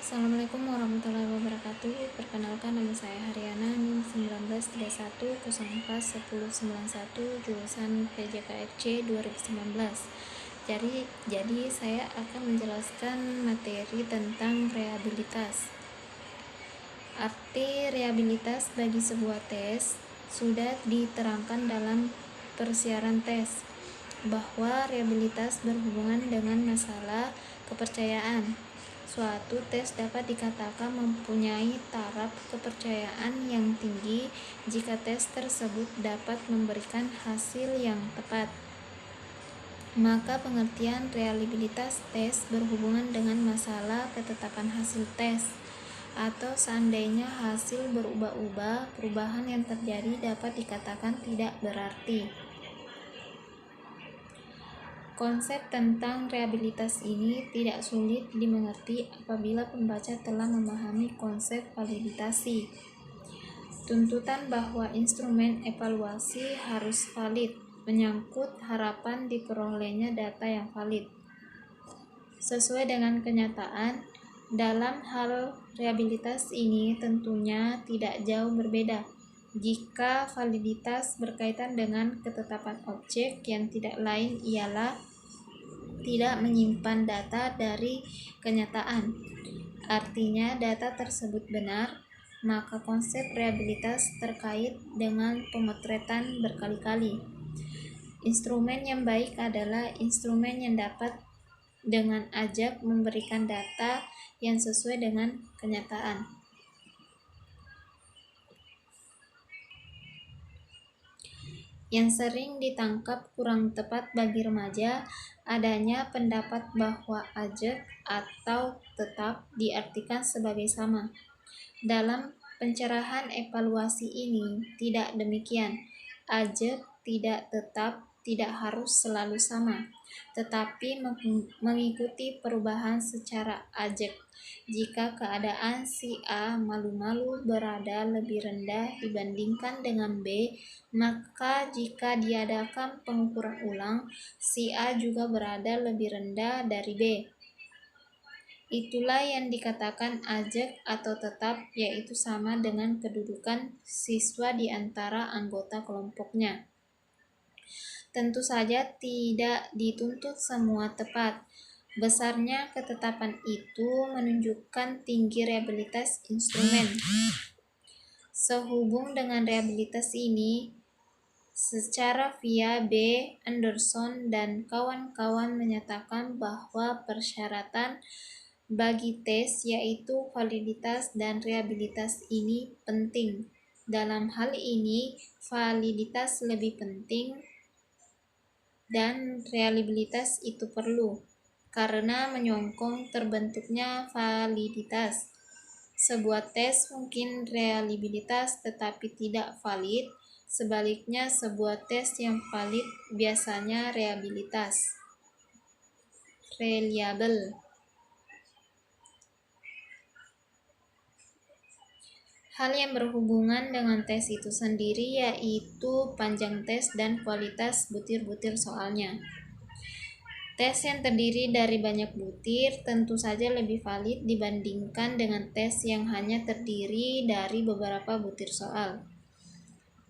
Assalamualaikum warahmatullahi wabarakatuh. Perkenalkan, nama saya Haryana, NIM 1931041091, jurusan PJKFC 2019. Jadi saya akan menjelaskan materi tentang rehabilitas. Arti rehabilitas bagi sebuah tes sudah diterangkan dalam persiaran tes, bahwa rehabilitas berhubungan dengan masalah kepercayaan. Suatu tes dapat dikatakan mempunyai taraf kepercayaan yang tinggi jika tes tersebut dapat memberikan hasil yang tepat. Maka pengertian reliabilitas tes berhubungan dengan masalah ketetapan hasil tes, atau seandainya hasil berubah-ubah, perubahan yang terjadi dapat dikatakan tidak berarti. Konsep tentang rehabilitas ini tidak sulit dimengerti apabila pembaca telah memahami konsep validasi. Tuntutan bahwa instrumen evaluasi harus valid menyangkut harapan diperolehnya data yang valid. Sesuai dengan kenyataan, dalam hal rehabilitas ini tentunya tidak jauh berbeda jika validitas berkaitan dengan ketetapan objek yang tidak lain ialah tidak menyimpan data dari kenyataan. Artinya data tersebut benar, maka konsep rehabilitas terkait dengan pemotretan berkali-kali. Instrumen yang baik adalah instrumen yang dapat dengan ajak memberikan data yang sesuai dengan kenyataan. Yang sering ditangkap kurang tepat bagi remaja adanya pendapat bahwa ajak atau tetap diartikan sebagai sama. Dalam pencerahan evaluasi ini tidak demikian. Ajak tidak tetap tidak harus selalu sama, tetapi mengikuti perubahan secara ajak. Jika keadaan si A malu-malu berada lebih rendah dibandingkan dengan B, maka jika diadakan pengukuran ulang, si A juga berada lebih rendah dari B. Itulah yang dikatakan ajak atau tetap, yaitu sama dengan kedudukan siswa di antara anggota kelompoknya. Tentu saja tidak dituntut semua tepat. Besarnya ketetapan itu menunjukkan tinggi rehabilitas instrumen. Sehubung dengan rehabilitas ini, secara via B. Anderson dan kawan-kawan menyatakan bahwa persyaratan bagi tes yaitu validitas dan rehabilitas ini penting. Dalam hal ini, validitas lebih penting dan reliabilitas itu perlu, karena menyokong terbentuknya validitas. Sebuah tes mungkin reliabilitas tetapi tidak valid, sebaliknya sebuah tes yang valid biasanya reliable. Hal yang berhubungan dengan tes itu sendiri yaitu panjang tes dan kualitas butir-butir soalnya. Tes yang terdiri dari banyak butir tentu saja lebih valid dibandingkan dengan tes yang hanya terdiri dari beberapa butir soal.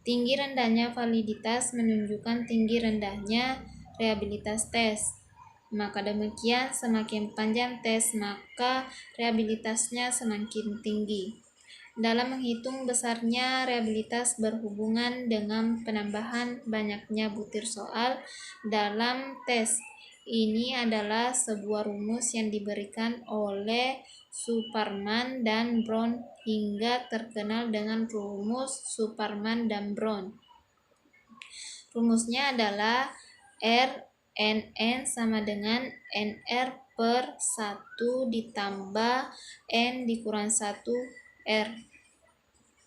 Tinggi rendahnya validitas menunjukkan tinggi rendahnya reliabilitas tes. Maka demikian, semakin panjang tes, maka reliabilitasnya semakin tinggi. Dalam menghitung besarnya reliabilitas berhubungan dengan penambahan banyaknya butir soal dalam tes. Ini adalah sebuah rumus yang diberikan oleh Superman dan Brown hingga terkenal dengan rumus Superman dan Brown. Rumusnya adalah RNN sama dengan NR per 1 ditambah N dikurang 1 R.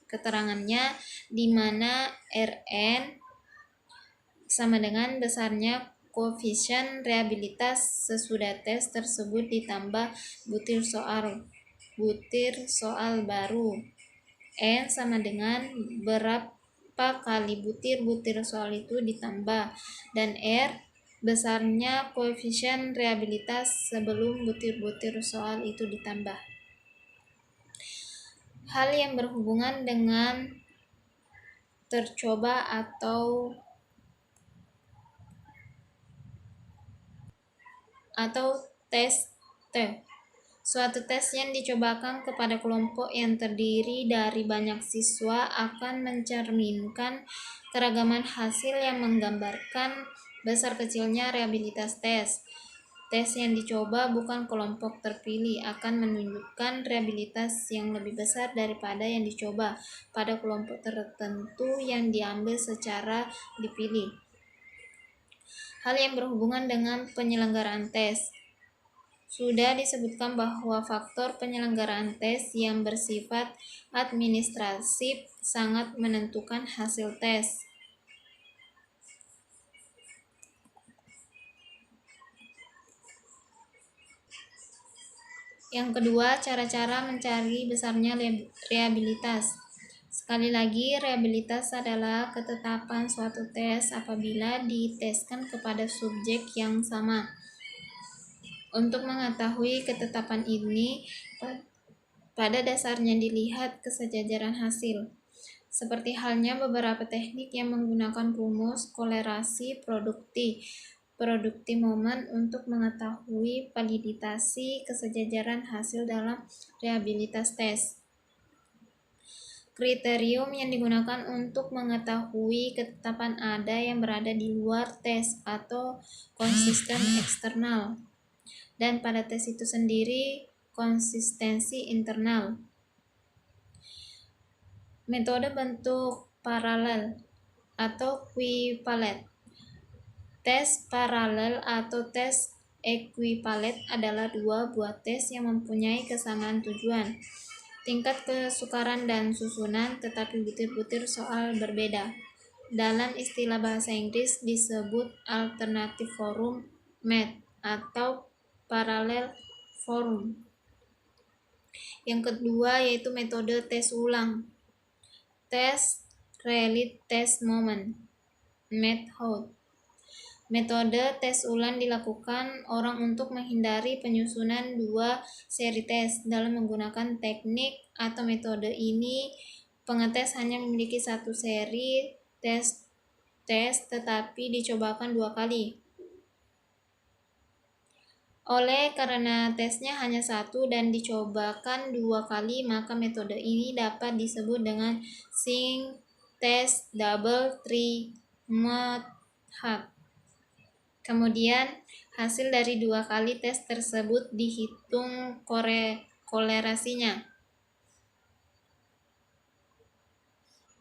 Keterangannya di mana Rn sama dengan besarnya koefisien reliabilitas sesudah tes tersebut ditambah butir soal baru. N sama dengan berapa kali butir soal itu ditambah, dan R besarnya koefisien reliabilitas sebelum butir soal itu ditambah. Hal yang berhubungan dengan tercoba atau tes T. Suatu tes yang dicobakan kepada kelompok yang terdiri dari banyak siswa akan mencerminkan keragaman hasil yang menggambarkan besar kecilnya realitas tes. Tes yang dicoba bukan kelompok terpilih akan menunjukkan realitas yang lebih besar daripada yang dicoba pada kelompok tertentu yang diambil secara dipilih. Hal yang berhubungan dengan penyelenggaraan tes. Sudah disebutkan bahwa faktor penyelenggaraan tes yang bersifat administratif sangat menentukan hasil tes. Yang kedua, cara-cara mencari besarnya realitas. Sekali lagi, realitas adalah ketetapan suatu tes apabila diteskan kepada subjek yang sama. Untuk mengetahui ketetapan ini, pada dasarnya dilihat kesejajaran hasil. Seperti halnya beberapa teknik yang menggunakan rumus kolerasi produkti momen untuk mengetahui validasi kesejajaran hasil dalam realitas tes. Kriterium yang digunakan untuk mengetahui ketetapan ada yang berada di luar tes atau konsisten eksternal, dan pada tes itu sendiri konsistensi internal. Metode bentuk paralel atau equivalent. Tes paralel atau tes equivalent adalah dua buah tes yang mempunyai kesamaan tujuan, tingkat kesukaran dan susunan, tetapi butir-butir soal berbeda. Dalam istilah bahasa Inggris disebut alternative format atau parallel form. Yang kedua yaitu metode tes ulang, tes relate test moment method. Metode tes ulang dilakukan orang untuk menghindari penyusunan dua seri tes. Dalam menggunakan teknik atau metode ini, pengetes hanya memiliki satu seri tes tetapi dicobakan dua kali. Oleh karena tesnya hanya satu dan dicobakan dua kali, maka metode ini dapat disebut dengan single test double tree method. Kemudian, hasil dari dua kali tes tersebut dihitung kolerasinya.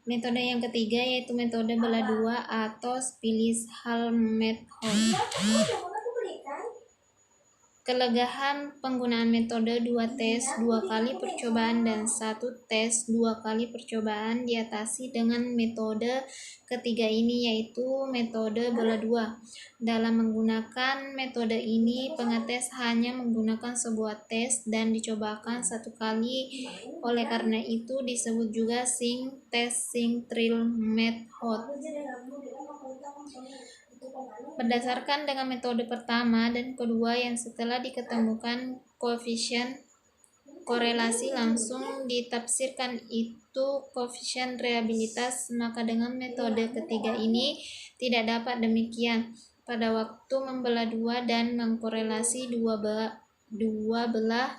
Metode yang ketiga yaitu metode belah dua atau Spillis-Hall method. Kelegahan penggunaan metode dua tes dua kali percobaan dan satu tes dua kali percobaan diatasi dengan metode ketiga ini, yaitu metode belah dua. Dalam menggunakan metode ini, pengetes hanya menggunakan sebuah tes dan dicobakan satu kali. Oleh karena itu disebut juga single test single trial method. Berdasarkan dengan metode pertama dan kedua yang setelah diketemukan koefisien korelasi langsung ditafsirkan itu koefisien realitas, maka dengan metode ketiga ini tidak dapat demikian. Pada waktu membelah dua dan mengkorelasi dua belah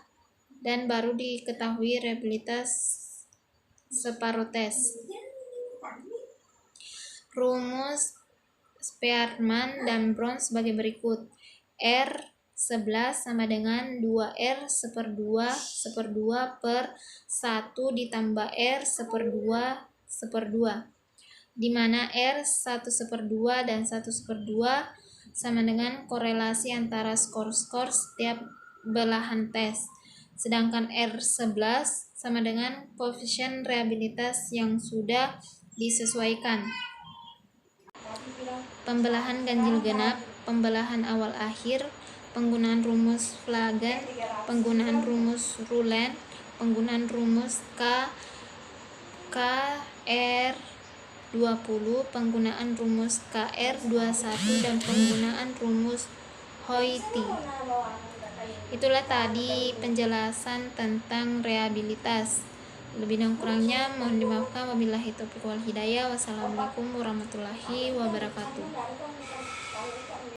dan baru diketahui realitas separuh tes. Rumus Spearman dan Brown sebagai berikut. R11 sama dengan 2R /2 per 1 ditambah R /2, di mana R 1/2 dan 1/2 sama dengan korelasi antara skor-skor setiap belahan tes. Sedangkan R11 sama dengan koefisien realitas yang sudah disesuaikan. Pembelahan ganjil genap, pembelahan awal akhir, penggunaan rumus Flagg, penggunaan rumus Rowland, penggunaan rumus KR20, penggunaan rumus KR21, dan penggunaan rumus Hoyt. Itulah tadi penjelasan tentang realitas. Lebih dan kurangnya mohon dimaafkan. Wabillahi taufiq wal hidayah. Wassalamualaikum warahmatullahi wabarakatuh.